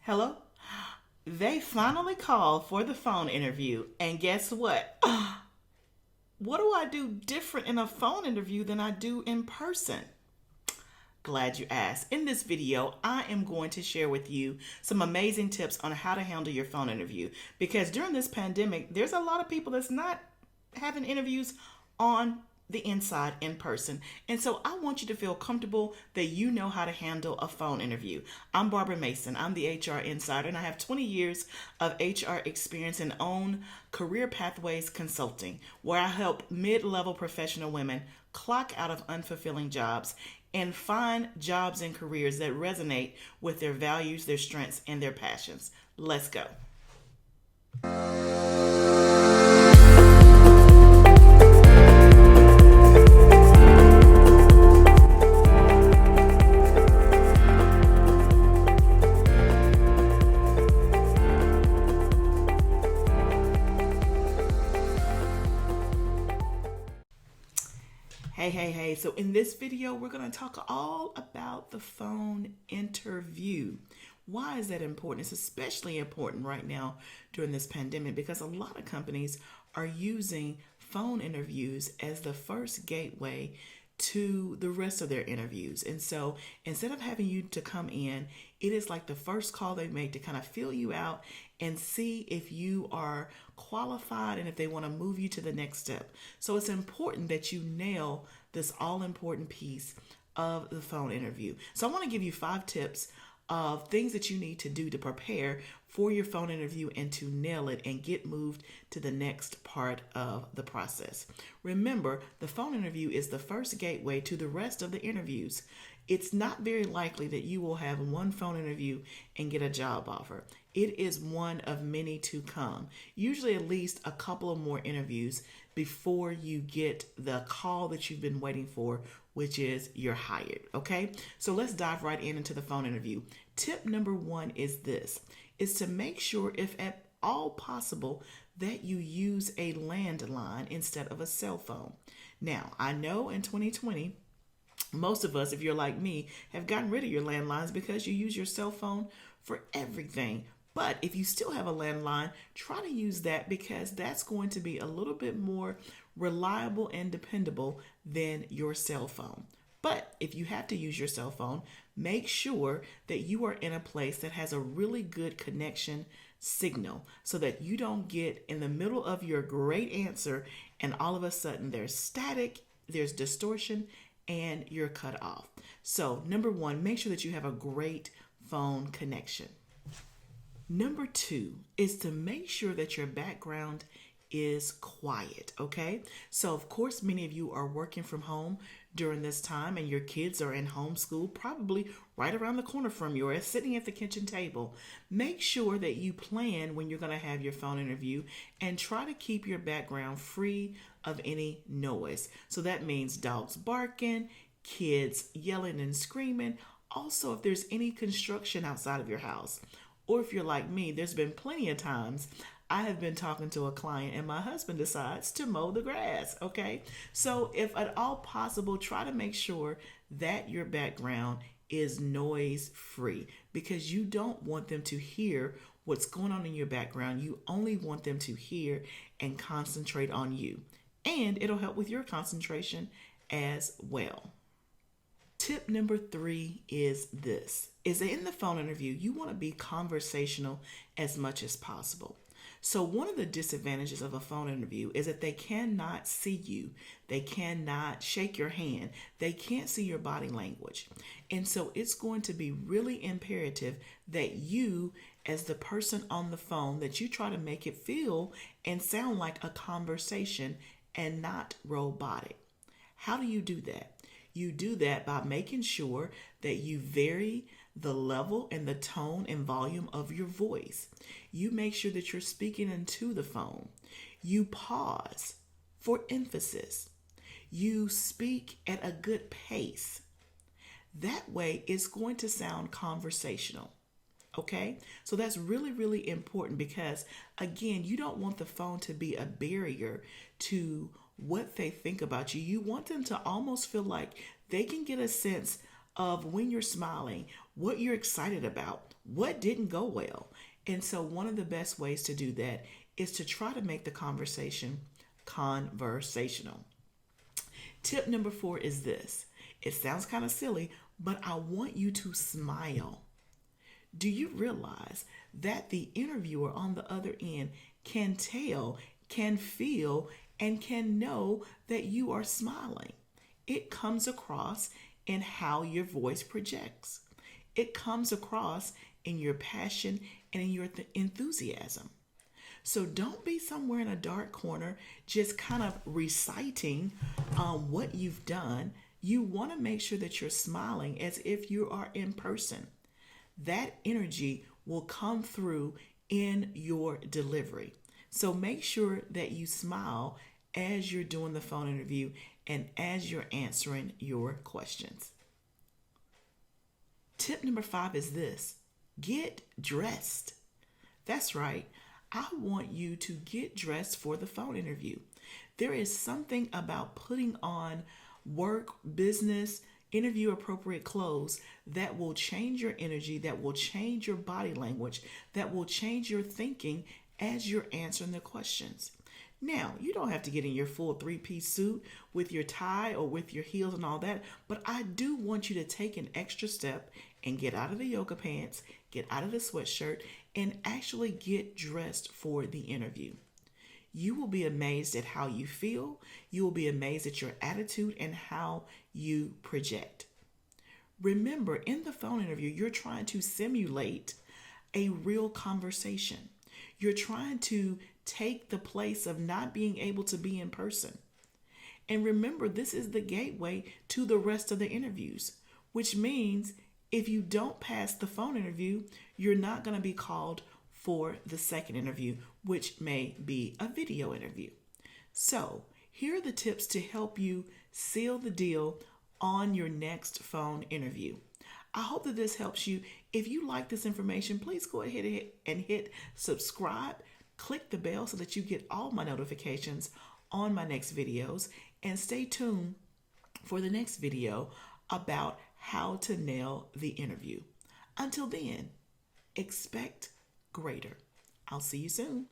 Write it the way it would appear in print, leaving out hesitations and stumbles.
Hello? They finally called for the phone interview, and guess what? What do I do different in a phone interview than I do in person? Glad you asked. In this video, I am going to share with you some amazing tips on how to handle your phone interview. Because during this pandemic, there's a lot of people that's not having interviews on the inside in person. And so I want you to feel comfortable that you know how to handle a phone interview. I'm Barbara Mason. I'm the HR Insider, and I have 20 years of HR experience and own Career Pathways Consulting, where I help mid-level professional women clock out of unfulfilling jobs and find jobs and careers that resonate with their values, their strengths, and their passions. Let's go. Hey. So in this video, we're going to talk all about the phone interview. Why is that important? It's especially important right now during this pandemic because a lot of companies are using phone interviews as the first gateway to the rest of their interviews. And so instead of having you to come in, it is like the first call they make to kind of feel you out and see if you are qualified and if they want to move you to the next step. So it's important that you nail this all important piece of the phone interview. So I want to give you 5 tips of things that you need to do to prepare for your phone interview and to nail it and get moved to the next part of the process. Remember, the phone interview is the first gateway to the rest of the interviews. It's not very likely that you will have one phone interview and get a job offer. It is one of many to come. Usually at least a couple of more interviews before you get the call that you've been waiting for, which is you're hired, okay? So let's dive right into the phone interview. Tip number 1 is this, is to make sure, if at all possible, that you use a landline instead of a cell phone. Now, I know in 2020, most of us, if you're like me, have gotten rid of your landlines because you use your cell phone for everything. But if you still have a landline, try to use that because that's going to be a little bit more reliable and dependable than your cell phone. But if you have to use your cell phone, make sure that you are in a place that has a really good connection signal so that you don't get in the middle of your great answer and all of a sudden there's static, there's distortion, and you're cut off. So number 1, make sure that you have a great phone connection. Number 2 is to make sure that your background is quiet, okay? So of course, many of you are working from home during this time and your kids are in homeschool, probably right around the corner from you or sitting at the kitchen table. Make sure that you plan when you're going to have your phone interview and try to keep your background free of any noise. So that means dogs barking, kids yelling and screaming. Also, if there's any construction outside of your house, or if you're like me, there's been plenty of times I have been talking to a client and my husband decides to mow the grass, okay? So if at all possible, try to make sure that your background is noise free because you don't want them to hear what's going on in your background. You only want them to hear and concentrate on you. And it'll help with your concentration as well. Tip number 3 is this, is that in the phone interview, you want to be conversational as much as possible. So one of the disadvantages of a phone interview is that they cannot see you. They cannot shake your hand. They can't see your body language. And so it's going to be really imperative that you, as the person on the phone, that you try to make it feel and sound like a conversation and not robotic. How do you do that? You do that by making sure that you vary the level and the tone and volume of your voice. You make sure that you're speaking into the phone. You pause for emphasis. You speak at a good pace. That way, it's going to sound conversational. Okay? So that's really, really important because, again, you don't want the phone to be a barrier to what they think about you. You want them to almost feel like they can get a sense of when you're smiling, what you're excited about, what didn't go well. And so, one of the best ways to do that is to try to make the conversation conversational. Tip number 4 is this. It sounds kind of silly, but I want you to smile. Do you realize that the interviewer on the other end can tell, can feel, and can know that you are smiling? It comes across in how your voice projects. It comes across in your passion and in your enthusiasm. So don't be somewhere in a dark corner just kind of reciting what you've done. You want to make sure that you're smiling as if you are in person. That energy will come through in your delivery. So make sure that you smile as you're doing the phone interview and as you're answering your questions. Tip number 5 is this. Get dressed. That's right. I want you to get dressed for the phone interview. There is something about putting on work, business, interview appropriate clothes that will change your energy, that will change your body language, that will change your thinking as you're answering the questions. Now, you don't have to get in your full 3-piece suit with your tie or with your heels and all that, but I do want you to take an extra step and get out of the yoga pants, get out of the sweatshirt, and actually get dressed for the interview. You will be amazed at how you feel. You will be amazed at your attitude and how you project. Remember, in the phone interview, you're trying to simulate a real conversation. You're trying to take the place of not being able to be in person. And remember, this is the gateway to the rest of the interviews, which means if you don't pass the phone interview, you're not going to be called for the second interview, which may be a video interview. So, here are the tips to help you seal the deal on your next phone interview. I hope that this helps you. If you like this information, please go ahead and hit subscribe. Click the bell so that you get all my notifications on my next videos, and stay tuned for the next video about how to nail the interview. Until then, expect greater. I'll see you soon.